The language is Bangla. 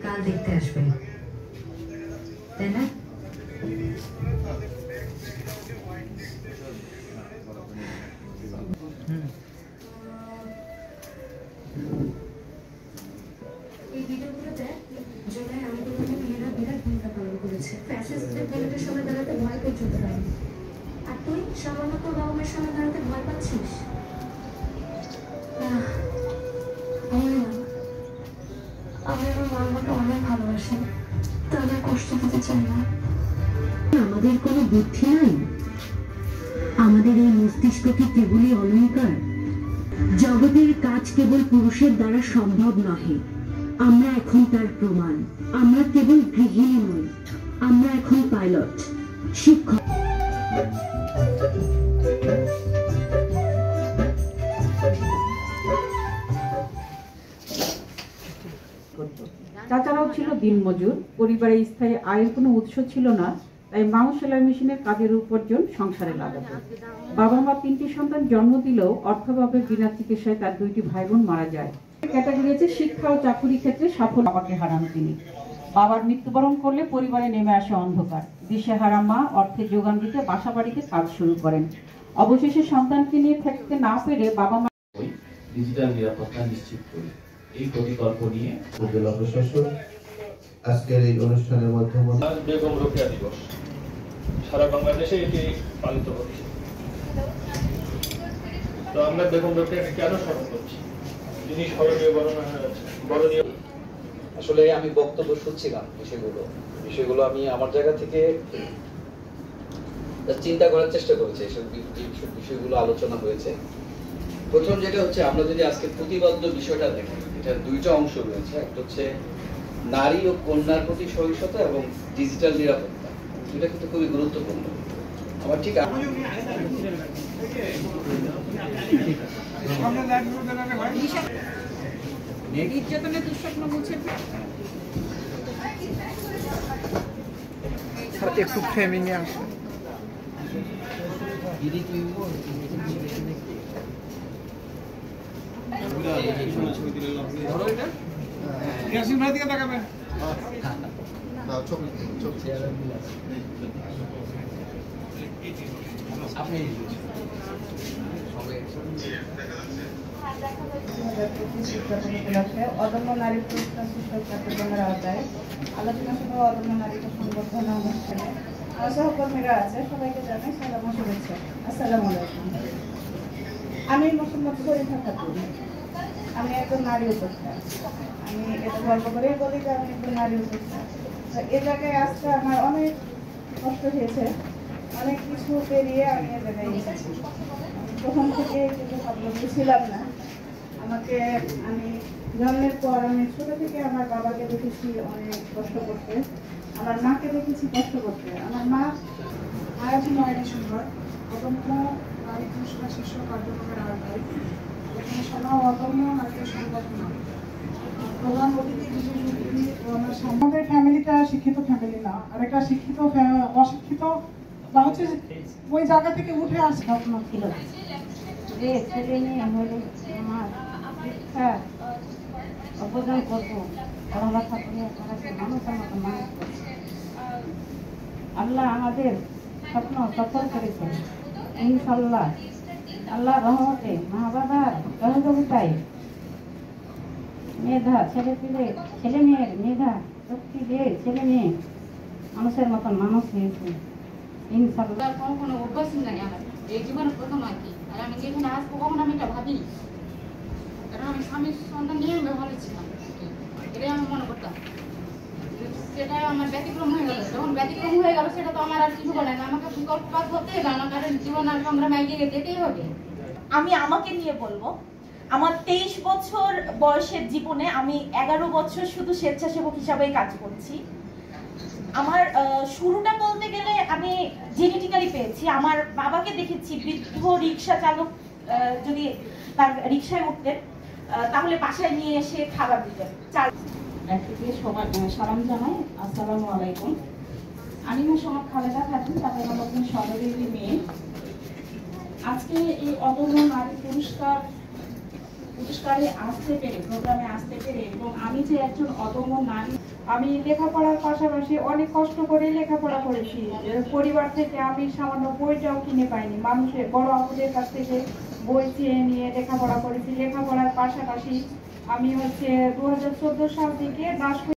কাল দেখতে আসবে তাই না? এই ভিডিওগুলোতে জুলাই আন্দোলনে মেয়েরা বিরাট ভূমিকা পালন করেছে। ফ্যাসিস্টদের ব্যালটের সময় দাঁড়াতে ভয় পর্যন্ত পায়নি। আর তুই সাধারণত রকমের সময় দাঁড়াতে ভয় পাচ্ছিস। আমি আমার মা আমাকে অনেক ভালোবাসেন, তাদের কষ্ট দিতে চাই না। আমাদের কোনো বুদ্ধি নাই? আমাদের এই মস্তিষ্ক কি কেবলই অলংকার? জগতের কাজ কেবল পুরুষের দ্বারা সম্ভব নহে। আমরা এখন তার প্রমাণ। আমরা কেবল গৃহিণী নই, আমরা এখন পাইলট, শিক্ষক। চাচারাও ছিল দিনমজুর, পরিবারে স্থায়ী আয়ের কোনো উৎস ছিল না, তাই মাও সেলাই মেশিনের কাজের উপার্জন সংসারে লাগাতো। বাবা মা 3টি সন্তান জন্ম দিলেও অর্থাভাবে বিনা চিকিৎসায় তার 2টি ভাই বোন মারা যায়। ক্যাটাগরি আছে শিক্ষা ও চাকুরি ক্ষেত্রে সাফল্য। বাবাকে হারান তিনি। বাবার মৃত্যুবরণ করলে পরিবারে নেমে আসে অন্ধকার। দিশেহারা মা অর্থের যোগান দিতে বাসা বাড়িতে কাজ শুরু করেন। অবশেষে সন্তানকে নিয়ে থাকতে না পেরে বাবা মা ডিজিটাল নিরাপত্তা নিশ্চিত করি, এই প্রতিকল্প নিয়ে উপজেলা প্রশাসন আজকের এই অনুষ্ঠানের মাধ্যমে বেগম রোকেয়া দিবস সারা বাংলাদেশে এটি পালিত হচ্ছে। তো আমরা বেগম রোকেয়াকে কেন স্মরণ করছি? যিনি স্মরণীয় বরণীয়। আসলে আমি বক্তব্য শুনছিলাম, বিষয়গুলো আমি আমার জায়গা থেকে চিন্তা করার চেষ্টা করেছি। এসব বিষয়গুলো আলোচনা হয়েছে। প্রথম যেটা হচ্ছে, আমরা যদি আজকে প্রতিবদ্ধ বিষয়টা দেখি, এটা 2টা অংশ রয়েছে। একটা হচ্ছে নারী ও কন্যার প্রতি সহিংসতা এবং ডিজিটাল নিরাপত্তা। এটা কিন্তু খুবই গুরুত্বপূর্ণ। আমার ঠিক নির্যাতনের দুঃস্বপ্ন মুছে একটু ফ্রেমিং এ আসে। অদম্য নারী পুরস্কার শীর্ষক চট্টগ্রামের আওতায় আলোচনা সভা অদম্য নারীকে সংবর্ধনা অনুষ্ঠানে সহকর্মীরা আছে, সবাইকে জানাই সালাম ও শুভেচ্ছা। আসসালামু আলাইকুম। আমি মোহাম্মদ শরীফা খাতুন। আমি একজন নারী উদ্যোক্তা। আমি এটা গর্ব করেই বলি যে আমি একজন নারী উদ্যোক্তা। এ জায়গায় আসতে আমার অনেক কষ্ট হয়েছে, অনেক কিছু পেরিয়ে আমি এ জায়গায় এসেছি। প্রথম থেকে কিন্তু স্বাবলম্বী ছিলাম না। আমি জন্মের পর আমি ছোট থেকে আমার বাবাকে দেখেছি অনেক কষ্ট করতে, আমার মাকে দেখেছি কষ্ট করতে। আমার মা আয়াতি 9 ডিসেম্বর অদম্য নারী পুরস্কার শীর্ষক কার্যক্রমের আওতায় এখানে সভা অদম্য নারীদের সংগঠন প্রধান অতিথি বিশেষ অতিথি আমাদের ফ্যামিলিটা শিক্ষিত ফ্যামিলি না, আর একটা শিক্ষিত অশিক্ষিত বা হচ্ছে ওই জায়গা থেকে উঠে আসে স্বপ্ন ছিল যে ছেলে নিয়ে হলে আমার শিক্ষা অবদান করবো, পড়ালেখা করে তারাকে মানুষের মতো মানুষ করবো। আল্লাহ আমাদের স্বপ্ন সফল করেছেন ইনশাল্লাহ। আল্লাহ রহমতে মা বাবার সহযোগিতায় মেধা ছেলে মেয়ের মেধা শক্তি দিয়ে ছেলে মেয়ে মানুষের মতন মানুষ হয়েছে ইনশাল্লাহ। কোনো অভ্যাস নাই আমার এই জীবনে প্রথম আর কি। আর আমি যেখানে আসবো কখন আমি এটা ভাবি, কারণ আমি স্বামীর সন্তান নিয়ে ভালো ছিলাম, এটাই আমি মনে করতাম। সেটা আমার ব্যতিক্রম হয়ে গেল। যখন ব্যতিক্রম হয়ে গেল সেটা তো আমার আর কিছু বলে না, আমাকে বিকল্প পথ হতে হবে, আমার জীবন আর সংগ্রামে এগিয়ে যেতেই হবে। আমি আমাকে নিয়ে বলবো, আমার 23 বছর বয়সের জীবনে আমি 11 বছর শুধু স্বেচ্ছাসেবক হিসাবেই কাজ করছি। আমার শুরুটা বলতে গেলে আমি জেনেটিক্যালি পেয়েছি। আমার বাবাকে দেখেছি বৃদ্ধ রিক্সা চালক যদি তার রিক্সায় উঠতেন তাহলে বাসায় নিয়ে এসে খাবার দিতেন। থেকে সবাই সালাম জানাই, আসসালামু আলাইকুম। আমি মোহাম্মদ খালেদা খাতুন, চাঁপাইনবাবগঞ্জ সদরের মেয়ে। আজকে এই অদম্য নারী পুরস্কারে আসতে পেরে, প্রোগ্রামে আসতে পেরে, এবং আমি যে একজন অদম্য নারী, আমি লেখাপড়ার পাশাপাশি অনেক কষ্ট করে লেখাপড়া করেছি। পরিবার থেকে আমি সামান্য বইটাও কিনে পাইনি, মানুষের বড় আপুদের কাছ থেকে বই চেয়ে নিয়ে লেখাপড়া করেছি। লেখাপড়ার পাশাপাশি আমি 2014 সাল থেকে